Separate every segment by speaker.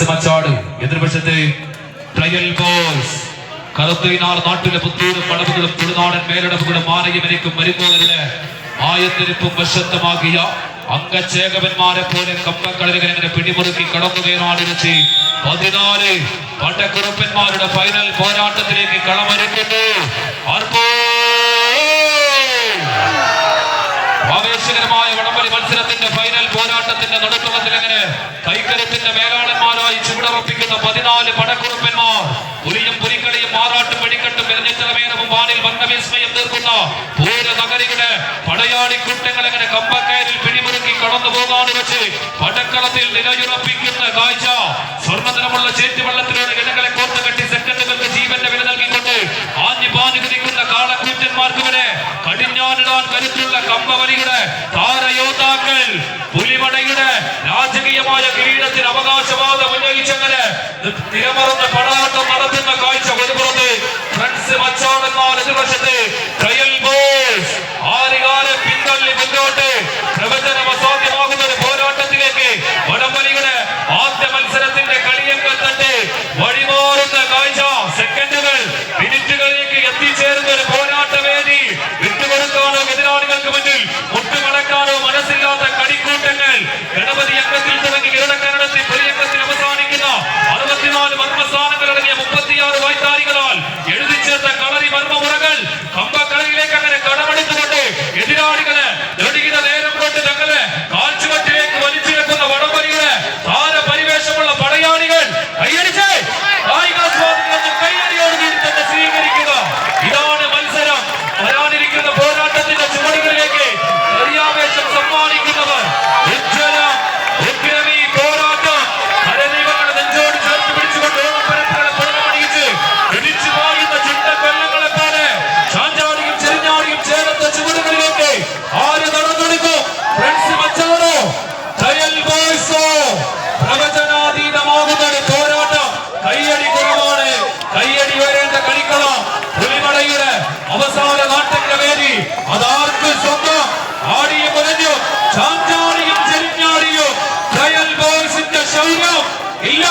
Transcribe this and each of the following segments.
Speaker 1: Friends Machad. എതിർവശത്ത് trial boys. കറുത്തൈനാർ നാട്ടിലെ പുത്തൂരും പടവുകളും തുളുനാടൻ മേലടവുകളും ആനയമനിക്കും മരുമോനരുടെ ആയത്തിരിപ്പും വശത്തമാകിയ അംഗചേകവന്മാരെ പോലെ കമ്പക്കളിങ്ങനെ പിടിമുറുക്കി കടന്നുകയറാണിരുത്തി 14 പട്ടക്കുറപ്പന്മാരുടെ ഫൈനൽ പോരാട്ടത്തിലേക്ക് കളമൊരുക്കുന്നു. ആവേശകരമായ വടംവലി മത്സരത്തിന്റെ ഫൈനൽ പോരാട്ടത്തിന്റെ നടുത്തളത്തിൽ അങ്ങനെ കൈക്കരുത്തിന്റെ മേലാളന്മാരായി ചുവടുറപ്പിക്കുന്ന 14 പടക്കുറുപ്പന്മാർ പുലിയും പുലിക്കളിയും മാറാട്ടും വെടിക്കെട്ടും എറിഞ്ഞിത്തലമേനവും വാനിൽ വന്നവിസ്മയം തീർക്കുന്ന പൂരനഗരിയുടെ പടയാളിക്കൂട്ടങ്ങൾ അങ്ങനെ കമ്പക്കയറിൽ പിടിമുറുക്കി കടന്നു പോകാതെ വെച്ച് പടക്കളത്തിൽ നിലയുറപ്പിക്കുന്ന കാഴ്ച. സ്വർണ്ണനിറമുള്ള ചേറ്റുവെള്ളത്തിലൂടെ ഇടങ്ങളെ കോർത്ത് കെട്ടി സെക്കൻഡുകൾക്ക് ജീവന്റെ വില നൽകിക്കൊണ്ട് ആഞ്ഞു പാഞ്ഞു കുതിക്കുന്ന കാളക്കൂറ്റന്മാർക്ക് വരെ കടിഞ്ഞാനിടാൻ കരുത്തുള്ള കമ്പവലിയുടെ താരയോദ്ധാക്കൾ പുലിമടയുടെ രാജകീയമായ കിരീടത്തിന് അവകാശവാദം ഉന്നയിച്ചങ്ങനെ നിലമറന്ന പടയാട്ടം നടത്തുന്ന കാഴ്ച. ഒരുപുറത്ത് ഫ്രണ്ട്സ് മച്ചാടന്മാർ, എതിർവശത്ത് ട്രയൽ ബോയ്സ്. ആരുകാരെ പിന്തള്ളി മുന്നോട്ട് പ്രവചനം അസാധ്യമാകുന്ന ഒരു പോരാട്ടത്തിലേക്ക് വടംവലിയുടെ ആദ്യ മത്സരത്തിന്റെ കളിയങ്ങൾ തട്ട് വഴിമാറുന്ന കാഴ്ച. സെക്കൻഡുകൾ മിനിറ്റുകളിലേക്ക് എത്തിച്ചേരുന്ന ഒരു പോരാട്ടവേദി. വിട്ടുകൊടുക്കാനോ എതിരാളികൾക്ക് മുന്നിൽ മുട്ടുമടക്കാനോ മനസ്സില്ലാത്ത കടിക്കൂട്ടങ്ങൾ. ഗണപതി അംഗത്തിൽ തുടങ്ങി ഇരടക്കരടത്തി പുലിയംഗത്തിൽ അവസാനിക്കുന്ന 64 മർമ്മസ്ഥാനങ്ങളടങ്ങിയ 36 വൈത്താരികളാൽ എഴുതി ചേർത്ത കളരി മർമ്മമുറകൾ കമ്പക്കളയിലേക്ക് അങ്ങനെ കടമെടുത്തുകൊണ്ട് എതിരാളികളെ നെടുകിട നേരം കൊണ്ട് തങ്ങളെ കാൽച്ചുവട്ടിലേക്ക് വലിച്ചിഴക്കുന്ന വടംവലിയുടെ താരപരിവേഷമുള്ള പടയാളികൾ കൈയടിച്ച് കായികാസ്വാദനം കൈയടിയോട് കൂടി തന്നെ സ്വീകരിക്കുക. ഇതാണ് മത്സരം. വരാനിരിക്കുന്ന പോരാട്ടത്തിന്റെ ചുവടുകളിലേക്ക് ഹരിയാവേശം സമ്മാനിക്കുന്നവർ. ഉജ്ജ്വലം ഉഗ്രമീ പോരാട്ടം. ഹരദീപങ്ങളെ നെഞ്ചോട് ചേർത്ത് പിടിച്ചുകൊണ്ട് ഓണപ്പരപ്പുകളെ പടമണിയിച്ച് പിടിച്ചു പായുന്ന ചുണ്ടക്കൊല്ലങ്ങളെ പോലെ ചാഞ്ചാടിയും ചെരിഞ്ഞാടിയും ചേർത്ത ചുവടുകളിലേക്ക് ആര് നടന്നെടുക്കും? Friends മച്ചാടോ trial ബോയ്സോ? പ്രവചനാതീതമാകുന്ന പോരാട്ടം. കയ്യടി കുറവാണ്, കയ്യടി വരേണ്ട കളിക്കളം. പുലിമടയുടെ അവസാന നാട്ടന്റെ വേദി അതാർക്ക് സ്വന്തം. ആടിയും മുരഞ്ഞു ചാഞ്ചാടിയും ചെരിഞ്ഞാടിയും ട്രയൽ ബോയ്സിന്റെ ശൗര്യം ഇല്ല.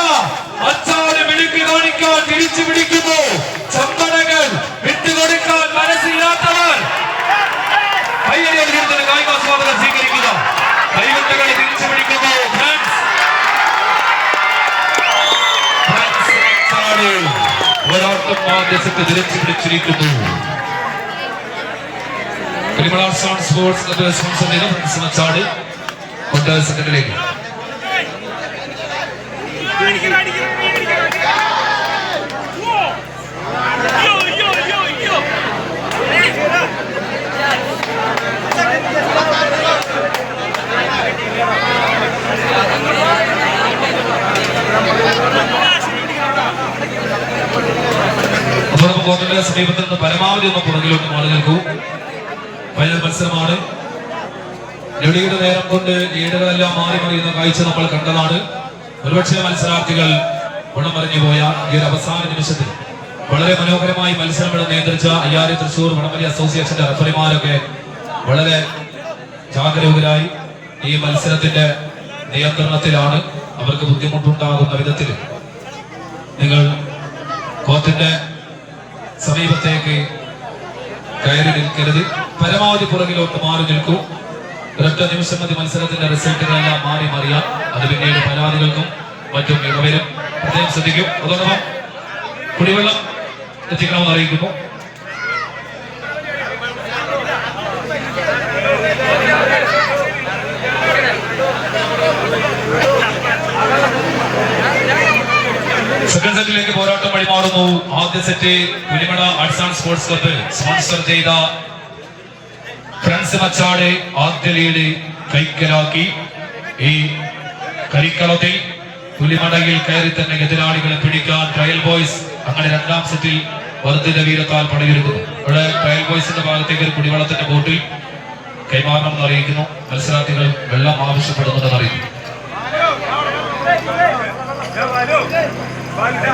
Speaker 1: മച്ചാട് മിടുക്കി കാണിക്കാൻ തിരിച്ചു പിടിക്കുന്നു. ചമ്പടകൾ വിട്ടുകൊടുക്കാൻ മനസ്സില്ലാത്തവർ കയ്യടി കായികാസ്വാദനം സ്വീകരിക്കുക. കൈകൊട്ടകളെ തിരിച്ചു പിടിക്കുന്നു. പോരാട്ടം ആദ്യത്തെ തിരിച്ചു പിടിച്ചിരിക്കുന്നു. കരിമള സ്പോർട്സ് ക്ലബ് സ്പോൺസർ ചെയ്ത ഫ്രണ്ട്സ് മച്ചാട് കൊണ്ടേ സെക്കൻഡിലേക്ക്. കോർട്ടിന്റെ സമീപത്തിൽ നിന്ന് പരമാവധി ഒന്ന് പുറകിലോട്ട് മാറി നിൽക്കൂ. ഫൈനൽ മത്സരമാണ്. ലീഡുകളുടെ നേരം കൊണ്ട് ലീഡുകളെല്ലാം മാറി മറിയുന്ന കാഴ്ച നമ്മൾ കണ്ടതാണ്. ഒരുപക്ഷെ മത്സരാർത്ഥികൾ ഗുണം മറിഞ്ഞു പോയ ഈ ഒരു അവസാന നിമിഷത്തിൽ വളരെ മനോഹരമായി മത്സരങ്ങൾ നിയന്ത്രിച്ച അയ്യാരി തൃശൂർ വടംവലി അസോസിയേഷന്റെ റഫറിമാരൊക്കെ വളരെ ജാഗരൂകരായി ഈ മത്സരത്തിന്റെ നിയന്ത്രണത്തിലാണ്. അവർക്ക് ബുദ്ധിമുട്ടുണ്ടാകുന്ന വിധത്തിൽ നിങ്ങൾ കോർട്ടിന്റെ സമീപത്തേക്ക് കയറി നിൽക്കരുത്. പരമാവധി പുറകിലോട്ട് മാറി നിൽക്കൂ. ഒരൊറ്റ നിമിഷം മതി മത്സരത്തിന്റെ റിസൾട്ടുകളെല്ലാം മാറി മറിയാം. അത് പിന്നീട് പരാതികൾക്കും മറ്റും ഇടവരും. പ്രത്യേകം ശ്രദ്ധിക്കും. അതോടൊപ്പം കുടിവെള്ളം എത്തിക്കണമെന്ന് അറിയിക്കുന്നു. സെക്കൻഡ് സെറ്റിലേക്ക് പോരാട്ടം വഴിമാറുന്നു. ആദ്യ set Pulimada arts and sports club sponsor ചെയ്ത ഫ്രണ്ട്സ് മച്ചാട് ആദ്യ ലീഡ് കൈക്കലാക്കി. ഈ കളിക്കളത്തിൽ പുലിമടയിൽ കയറി തന്നെ എതിരാളികളെ പിടിക്കാൻ ട്രയൽ ബോയ്സ് അങ്ങനെ രണ്ടാം സെറ്റിൽ വർദ്ധിത വീരത്താൽ പടയൊരുക്കുന്നു. ഇവിടെ ട്രയൽ ബോയ്സിന്റെ ഭാഗത്തേക്ക് ഒരു കുടിവെള്ളത്തിന്റെ ബോട്ടിൽ കൈമാറണമെന്ന് അറിയിക്കുന്നു. മത്സരാർത്ഥികൾ വെള്ളം ആവശ്യപ്പെടുന്നുണ്ടെന്ന് അറിയിക്കുന്നു. Vale.